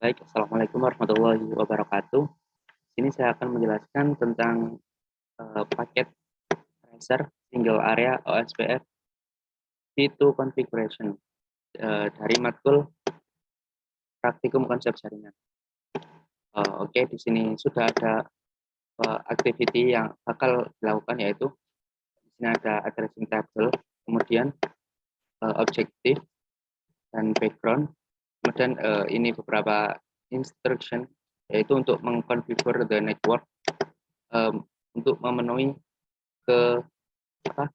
Baik, assalamualaikum warahmatullahi wabarakatuh. Ini saya akan menjelaskan tentang paket tracer single area OSPF V2 configuration dari matkul praktikum konsep jaringan. Oke, di sini sudah ada activity yang bakal dilakukan, yaitu di sini ada addressing table, kemudian objektif dan background, kemudian ini beberapa instruction, yaitu untuk mengkonfigur the network untuk memenuhi ke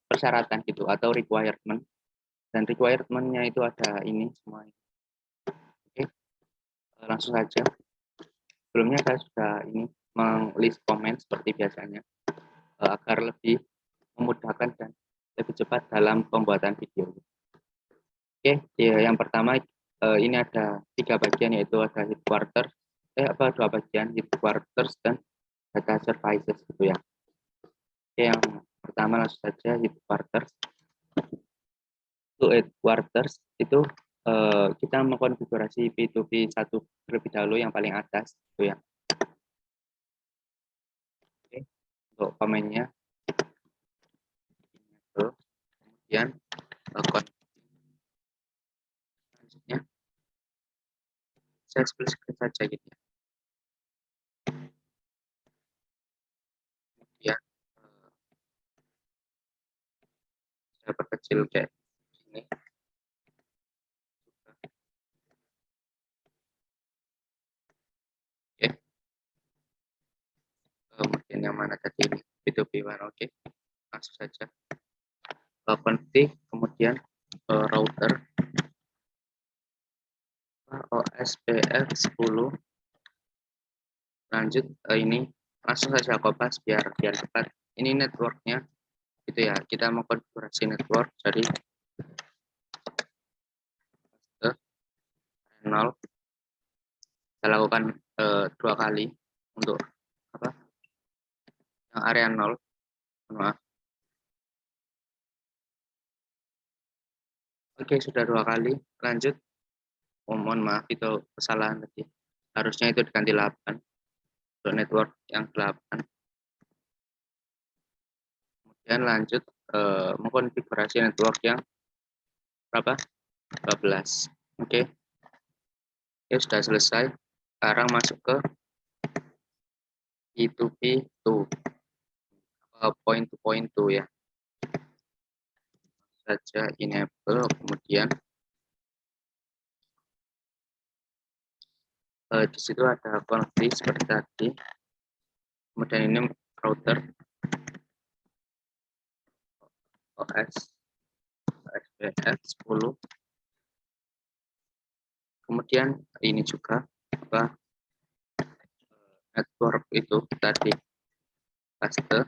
persyaratan gitu atau requirement, dan requirement-nya itu ada ini semua. Oke, langsung saja. Sebelumnya saya sudah ini menglist komen seperti biasanya agar lebih memudahkan dan lebih cepat dalam pembuatan video. Oke, ya, yang pertama ini ada 3 bagian, yaitu ada headquarters, dua bagian, headquarters dan data services gitu ya. Oke, yang pertama langsung saja headquarters. Untuk headquarters itu kita mengkonfigurasi P2P1 terlebih dahulu, yang paling atas gitu ya. Oke, untuk komennya itu, kemudian selanjutnya saya split screen saja gitu ya. Kemudian saya perkecil kayak ini. Oke, kemudian yang mana tadi ini P2P1. Oke, langsung saja config, kemudian router OSPF 10. Lanjut ini langsung saja kopas biar cepat. Ini networknya gitu ya, kita mengkonfigurasi network dari 0. Saya lakukan 2 kali untuk yang area 0. Maaf. Oke, sudah 2 kali. Lanjut. Mohon maaf, itu kesalahan tadi. Harusnya itu diganti 8 untuk network yang 8. Kemudian lanjut mengkonfigurasi network yang berapa? 12. Oke. Oke, sudah selesai. Sekarang masuk ke P2P2 point to point to ya. Saja enable, kemudian di situ ada config seperti tadi. Kemudian ini router OSPF 10. Kemudian ini juga network itu tadi paste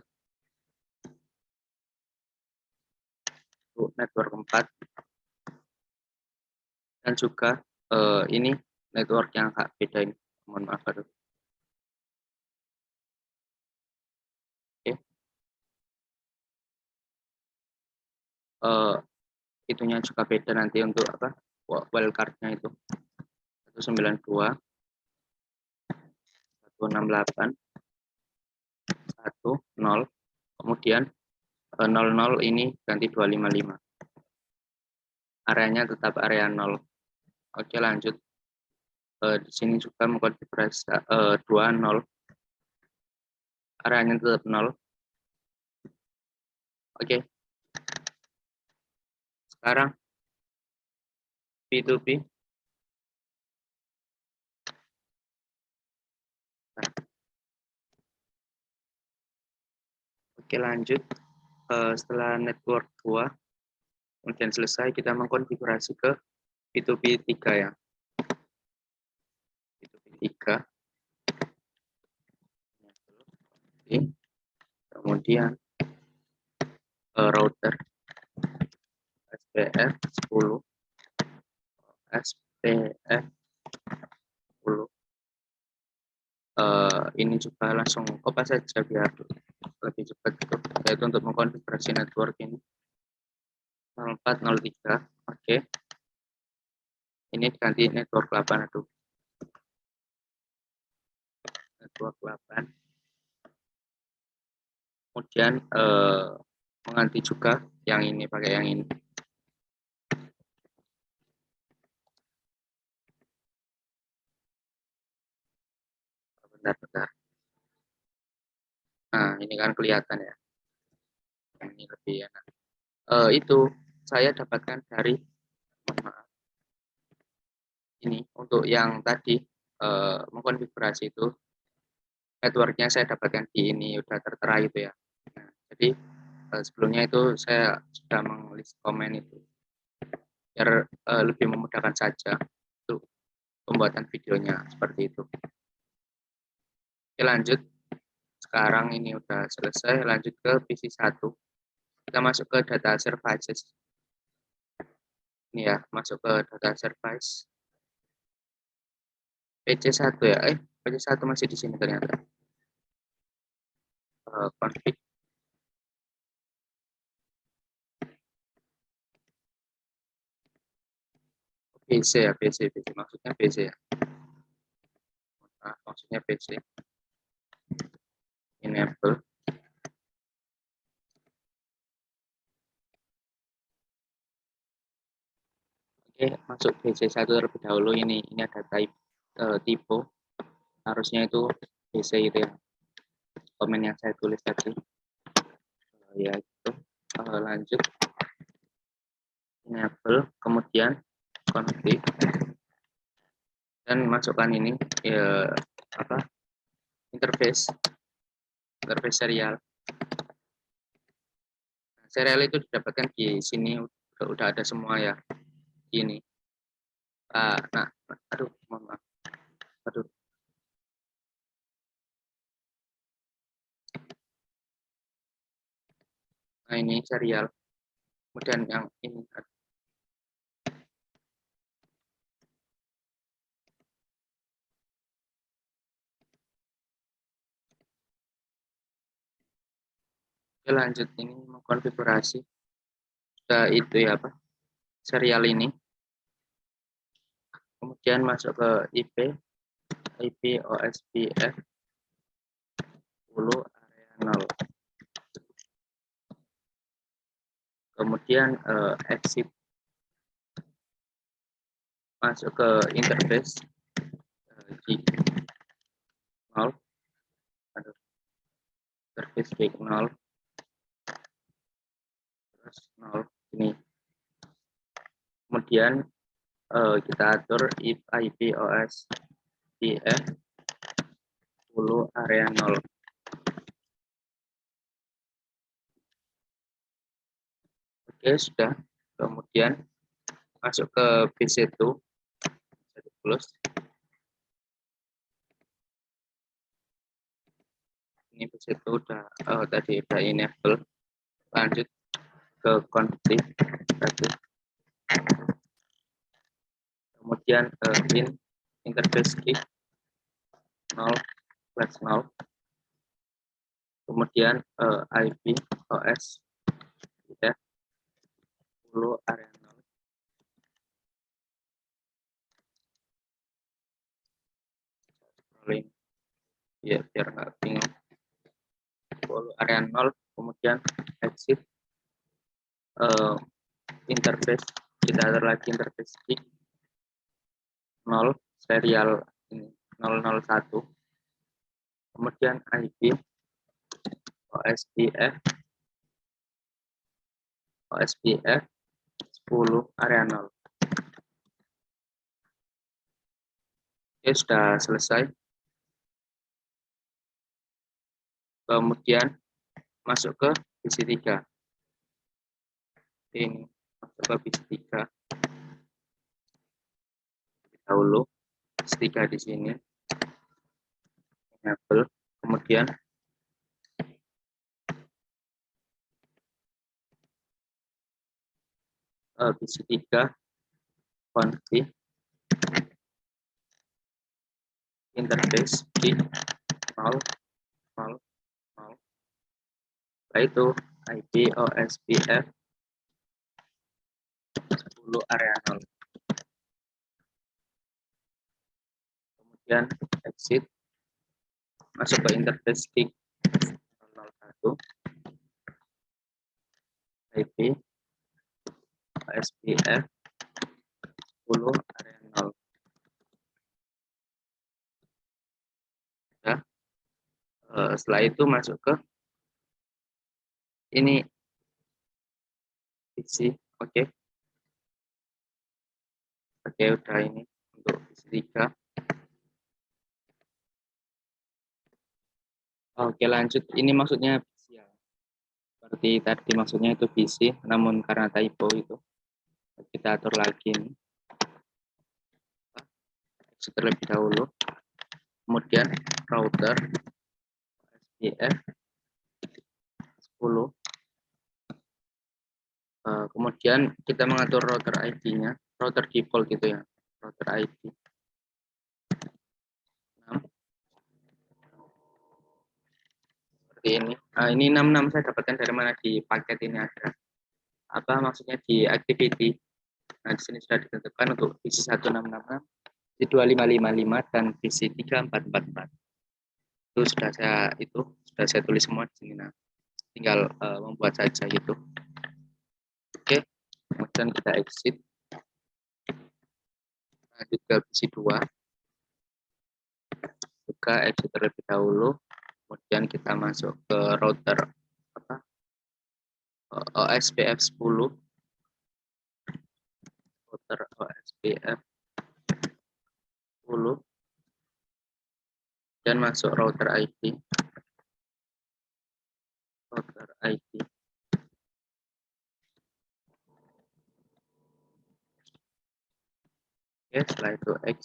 network 4, dan juga ini network yang agak beda ini, mohon maaf. Oke, itunya juga beda nanti untuk wildcardnya itu 192 168 10, kemudian 00 ini ganti 255. Areanya tetap area 0. Oke, lanjut. Di sini juga mengkonfigurasi 20, areanya tetap 0. Oke. Sekarang P2P. Oke, lanjut. Setelah network 2 kemudian selesai, kita mengkonfigurasi ke P2P3 ya. P2P3. Kemudian router SPF 10 SPF 10. Ini juga langsung kopas saja biar lebih cepat gitu, yaitu untuk mengkonfigurasi network ini 0403. Oke, ini ganti network 8. Aduh, 28. Kemudian mengganti juga yang ini pakai yang ini. Bentar. Nah, ini kan kelihatan ya. Yang ini lebih enak. Itu saya dapatkan dari, maaf, ini untuk yang tadi mengkonfigurasi itu, networknya saya dapatkan di ini udah tertera itu ya. Nah, jadi sebelumnya itu saya sudah menglist komen itu biar lebih memudahkan saja untuk pembuatan videonya seperti itu. Oke, lanjut. Sekarang ini udah selesai, lanjut ke PC 1. Kita masuk ke data services. Ini ya, masuk ke data service. PC1 ya, PC1 masih di sini ternyata. Config. PC ya, PC, maksudnya PC ya. Nah, maksudnya PC. Enable. Oke, masuk PC1 terlebih dahulu. Ini ada type tipe. Harusnya itu PC itu ya. Komen yang saya tulis tadi. Ya itu. Lanjut. Enable, kemudian config. Dan masukkan ini ya, interface serial. Serial itu didapatkan di sini, udah ada semua ya. Ini. Nah, aduh, mohon maaf. Aduh. Nah, ini serial. Kemudian yang ini. Oke, lanjut ini mengkonfigurasi. Sudah itu ya, serial ini. Kemudian masuk ke IP OSPF 10 area 0. Kemudian exit, masuk ke interface G 0. Interface G 0 terus 0 ini. Kemudian kita atur if IP OSPF 10 area 0. Oke, sudah. Kemudian masuk ke PC2. Close. Ini PC2 udah tadi udah enable. Lanjut ke config tadi. Kemudian interface key 0/0. Kemudian IP OS ya 10 area 0. Scrolling ya biar nggak bingung. 10 area 0. Kemudian exit, interface, kita atur lagi interface key 0 serial ini 001. Kemudian IP OSPF 10 area 0. Oke, sudah selesai. Kemudian masuk ke PC3. Ini masuk ke PC3 dahulu. PC3 di sini enable. Kemudian PC3 config interface di 0. Setelah itu IP OSPF 10 area 0. Kemudian exit, masuk ke interface gig 01 IP SPF 10 area 0 ya. Setelah itu masuk ke ini PC. Oke, udah ini untuk PC 3. Oke, lanjut. Ini maksudnya PC ya. Seperti tadi maksudnya itu PC, namun karena typo itu kita atur lagi ini. Terlebih dahulu. Kemudian router SPF 10. Kemudian kita mengatur router ID-nya, router default itu ya, router ID 6. Seperti ini. Ini 66 saya dapatkan dari mana, di paket ini ada. Apa maksudnya di activity. Nah, di sini sudah ditentukan untuk PC 1666, PC 2555 dan PC 3444. Itu sudah saya tulis semua di sini. Nah, tinggal membuat saja gitu. Oke, kemudian kita exit. Lanjut ke PC 2. Buka exit terlebih dahulu. Kemudian kita masuk ke router OSPF 10. Router OSPF 10. Dan masuk router ID. Router ID. Oke, setelah itu X.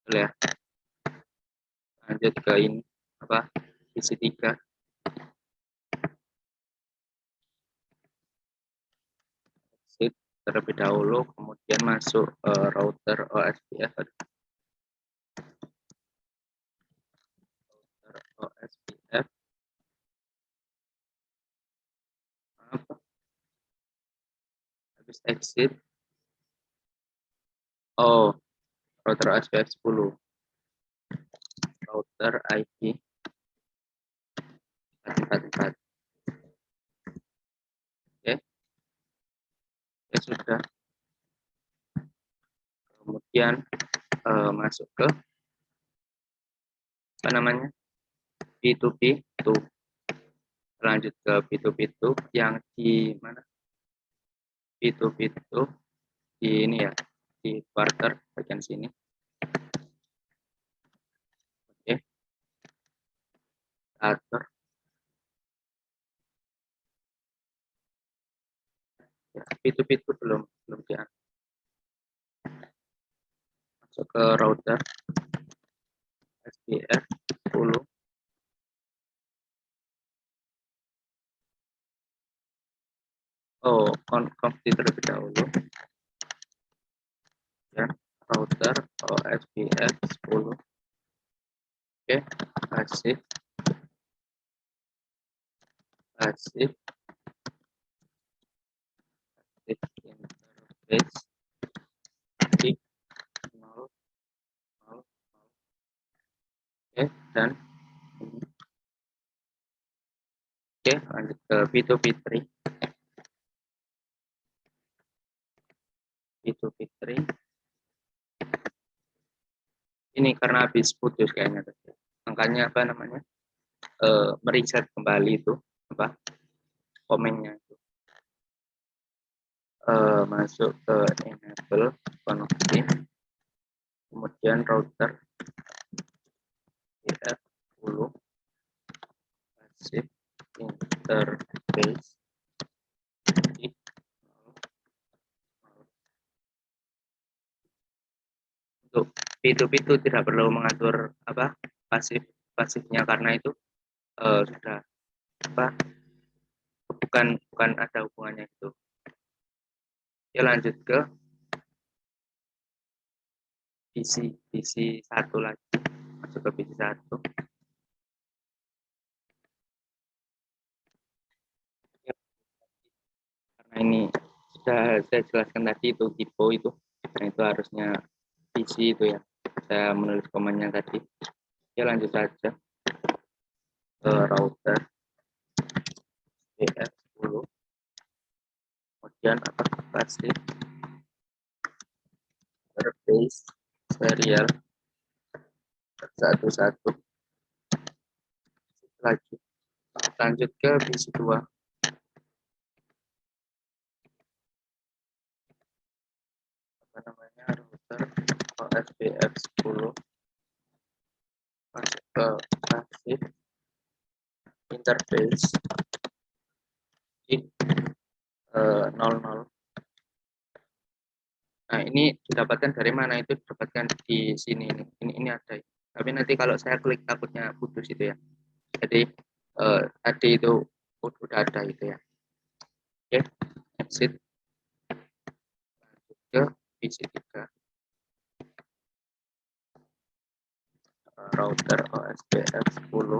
Ya. Lanjut ke ini PC 3. Exit terlebih dahulu, kemudian masuk router OSPF. Router OSPF habis exit. Router OSPF 10. Router IP 444. Oke. Ya sudah. Kemudian masuk ke B2B2. Lanjut ke B2B2 yang di mana? B2B2 di ini ya, di quarter bagian sini. Oke. Atur. Ya, B2B2 belum dia. Masuk ke router SPF 10. Konfig terlebih dahulu. Ya, router OSPF 10. Oke, pasif interface di 0, 0. Oke, dan oke, lanjut ke B2B3. Ini karena habis putus kayaknya, makanya mereset kembali itu komennya itu. Masuk ke enable config, kemudian router EF10 pasif interface di 0. Untuk P2P itu tidak perlu mengatur pasifnya, karena itu sudah bukan ada hubungannya itu. Ya, lanjut ke PC 1 lagi. Masuk ke PC 1. Ya, karena ini sudah saya jelaskan tadi, itu tipe itu, dan itu harusnya PC itu ya. saya menulis komennya tadi. Ya lanjut saja ke router BF10, kemudian apa pasti interface serial 11 lagi. Lanjut ke PC2, apa namanya, router OSPF10, masuk ke pasif interface di 00. Nah, ini didapatkan dari mana? Itu didapatkan di sini. Ini ada. Tapi nanti kalau saya klik takutnya putus itu ya. Jadi tadi itu udah ada itu ya. Oke, exit. Lanjut ke PC3. Router OSPF10.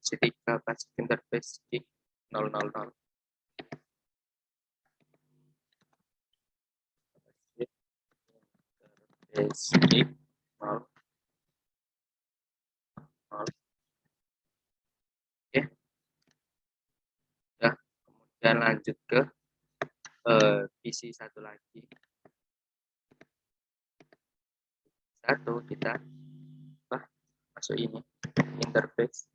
PC3 passive interface di 000. Interface di 000. Oke. Ya, kemudian lanjut ke PC satu lagi. Satu kita masuk ini interface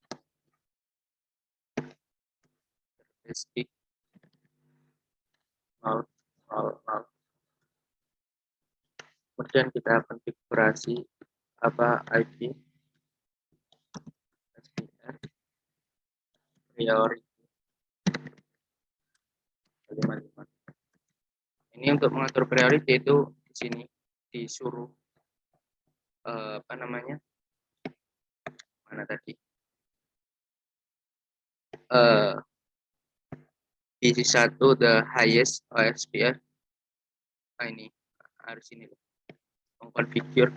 di 000. Kemudian kita konfigurasi apa IP SPF priority 55. Ini untuk mengatur priority itu di sini disuruh apa namanya, mana tadi, PC1 the highest OSPF. Nah, ini harus ini mengkonfigure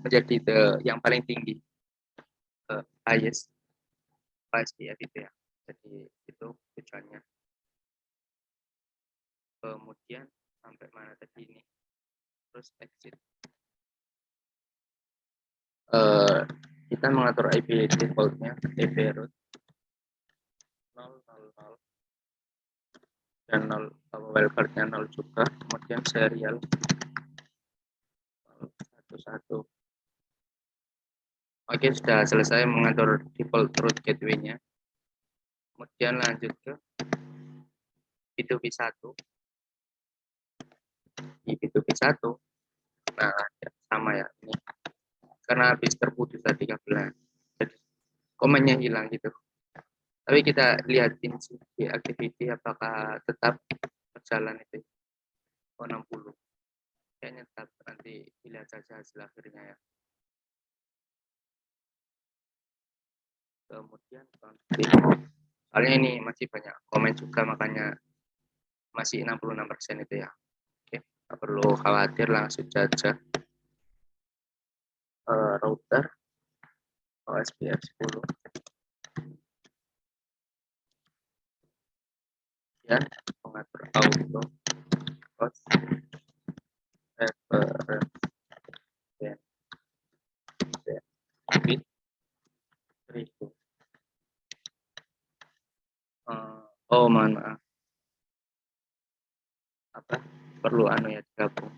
menjadi yang paling tinggi, highest OSPF itu ya. Jadi itu tujuannya. Kemudian sampai mana tadi ini, terus exit. Kita mengatur IP defaultnya IP root 000 dan 0, wildcardnya 0 juga. Kemudian serial 11. Oke, sudah selesai mengatur default root gateway-nya. Kemudian lanjut ke P2P1. Di P2P1, nah ya, sama ya ini, karena habis terputus tadi kabelnya, jadi komennya hilang gitu. Tapi kita lihatin di activity apakah tetap berjalan itu 60. Kayaknya tetap, nanti dilihat saja hasil akhirnya ya. Kemudian soalnya ini masih banyak komen juga, makanya masih 66% itu ya. Oke, nggak perlu khawatir, langsung saja router OSPF10 ya, mengatur auto host reference bit 1000. Oh, mohon maaf, apa perlu anu ya, digabung.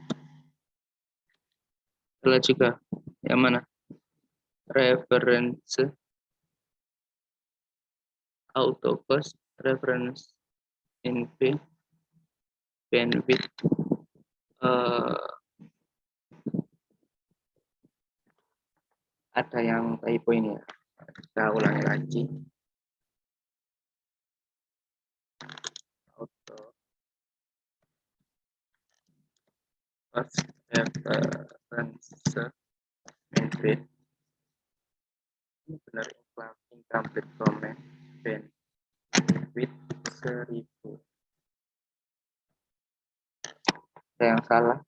Setelah juga yang mana, reference auto cost reference in bandwidth. Ada yang typo ini ya, kita ulangi lagi. Auto cost reference bandwidth, ini benar incomplete comment, bandwidth 1000. Ada yang salah.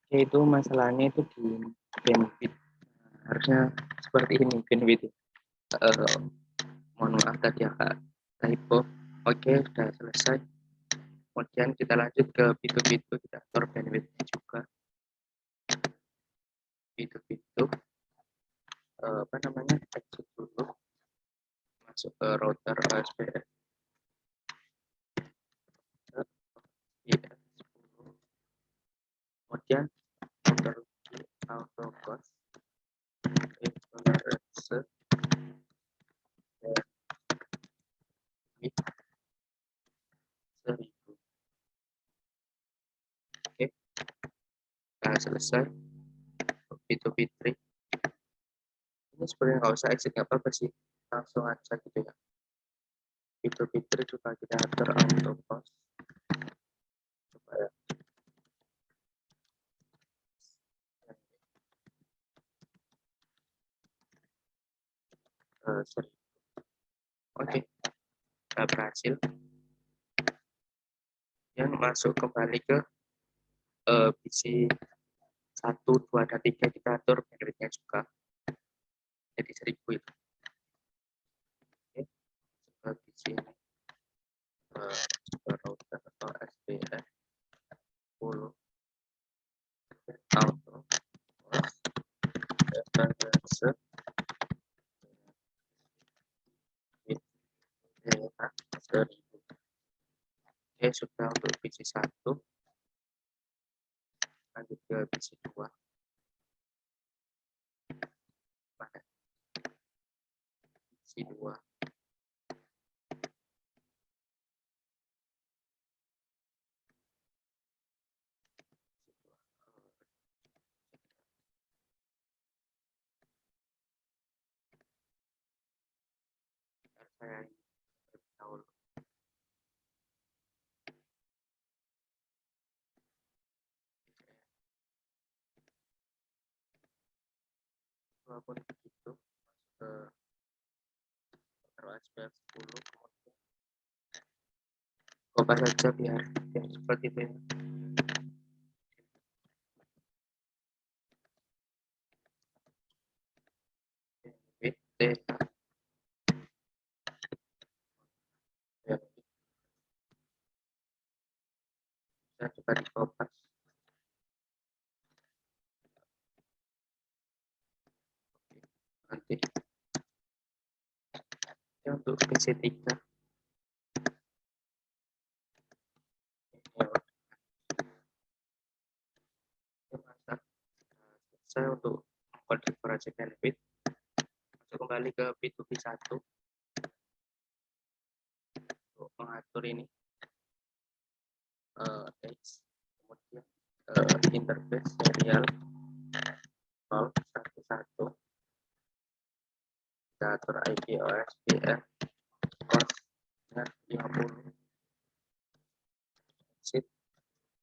Itu masalahnya itu di bandwidth. Harusnya seperti ini bandwidth. Mohon maaf tadi ya Kak, typo. Oke, sudah selesai. Kemudian kita lanjut ke pintu-pintu, kita atur bandwidth juga. Pintu-pintu apa namanya, exit dulu, masuk ke router OSPF. Kemudian router auto cost tolerance seribu. Oke, nah selesai. Pintu fitri ini sebenarnya nggak usah exit, nggak apa-apa sih, langsung aja gitu ya. Pintu fitri juga kita atur auto cost supaya seribu. Oke, sudah berhasil. Yang masuk kembali ke PC 1, 2, dan 3, kita atur bandwidth-nya juga jadi 1000 itu. Oke, ke PC ini router atau SPF 10 auto reference with data 1000. Oke, sudah untuk PC 1. Lanjut ke PC 2. Mana? PC 2. Saya tahu walaupun begitu ke SPF 10, coba saja biar seperti itu ya. data ya, bisa coba di kopas nanti ya. Untuk PC 3 saya untuk konfigurasi bandwidth, masuk kembali ke P2P 1 untuk mengatur ini X, kemudian interface serial 011, kita atur IP OSPF cost dengan 50. Exit,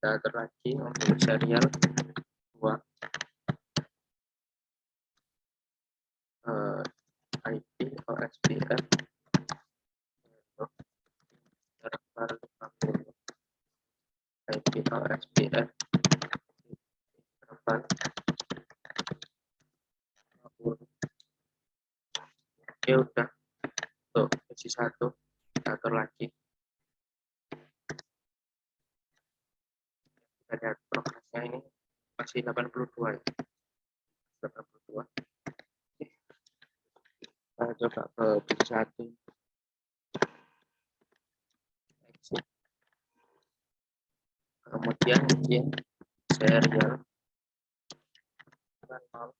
kita atur lagi untuk serial 2 IP OSPF server 50, IP OSPF server 50. Oke, udah untuk PC 1 kita atur lagi. Kita lihat progresnya, ini masih 82 ya, 82. Kita coba ke PC 1. Exit, kemudian mungkin serial 0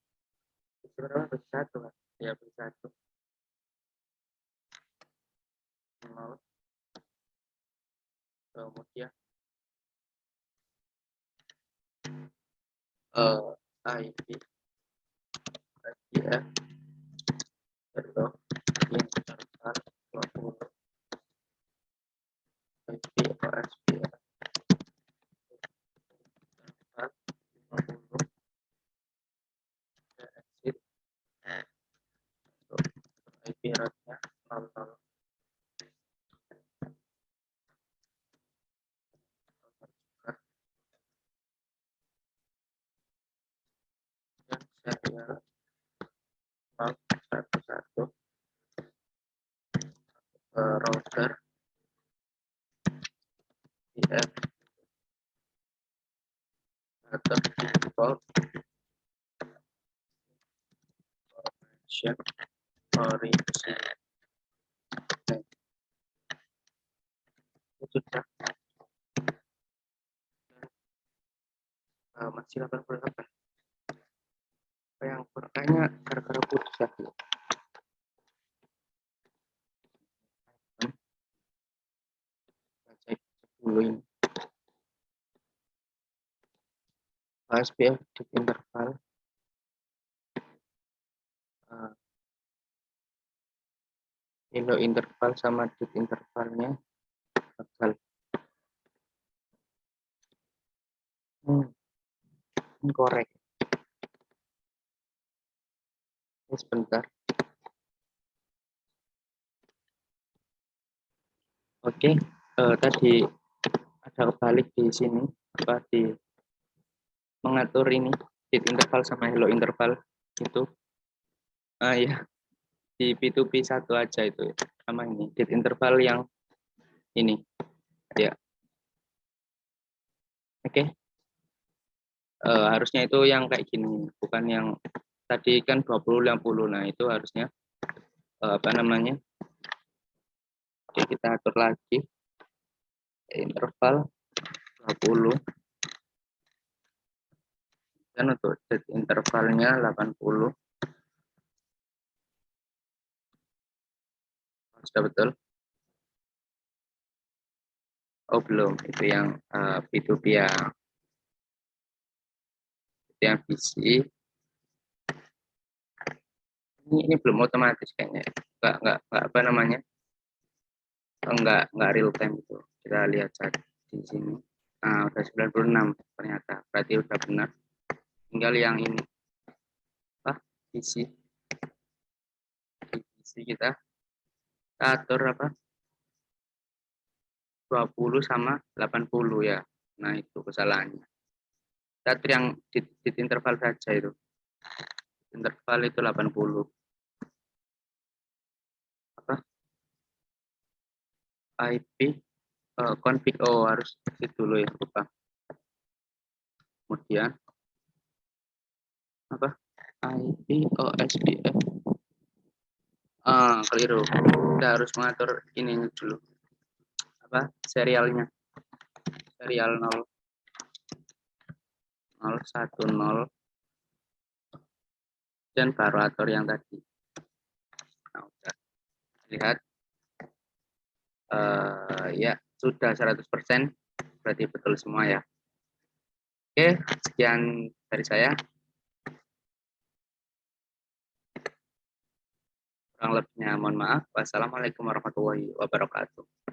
sebenarnya PC 1 kan ya, PC 1 0, kemudian IP SPF hello interval 20, IP OSPF interval 50. Exit, IP rate-nya 00. Dan serial 011 router if atau default information origin sudah masih 88. Yang kayaknya gara-gara putus lagi. Cek dulu ini. SPF di interval hello interval sama deep intervalnya gagal. Korek. Sebentar. Oke, tadi ada kebalik di sini apa di mengatur ini deep interval sama hello interval itu. Ya di P2P satu aja itu sama ini deep interval yang ini ya. Oke. Harusnya itu yang kayak gini, bukan yang tadi kan 20 50. Nah, itu harusnya apa namanya? Oke, kita atur lagi interval 20 dan untuk set intervalnya 80. Sudah betul? Oh, belum. Itu yang P2P yang PC. Ini belum otomatis kayaknya. Enggak apa namanya? Enggak real time itu. Kita lihat saja di sini. Nah, udah 96 ternyata. Berarti udah benar. Tinggal yang ini. PC kita atur apa 20 sama 80 ya. Nah, itu kesalahannya. Kita atur yang di interval saja itu. Interval itu 80. Apa? IP config harus itu dulu ya, lupa. Kemudian apa? IP OSPF. Keliru. Kita harus mengatur ini dulu. Apa? Serialnya. Serial 0 010 dan baru atur yang tadi. Nah, udah lihat ya sudah 100%, berarti betul semua ya. Oke, sekian dari saya. Kurang lebihnya mohon maaf. Wassalamualaikum warahmatullahi wabarakatuh.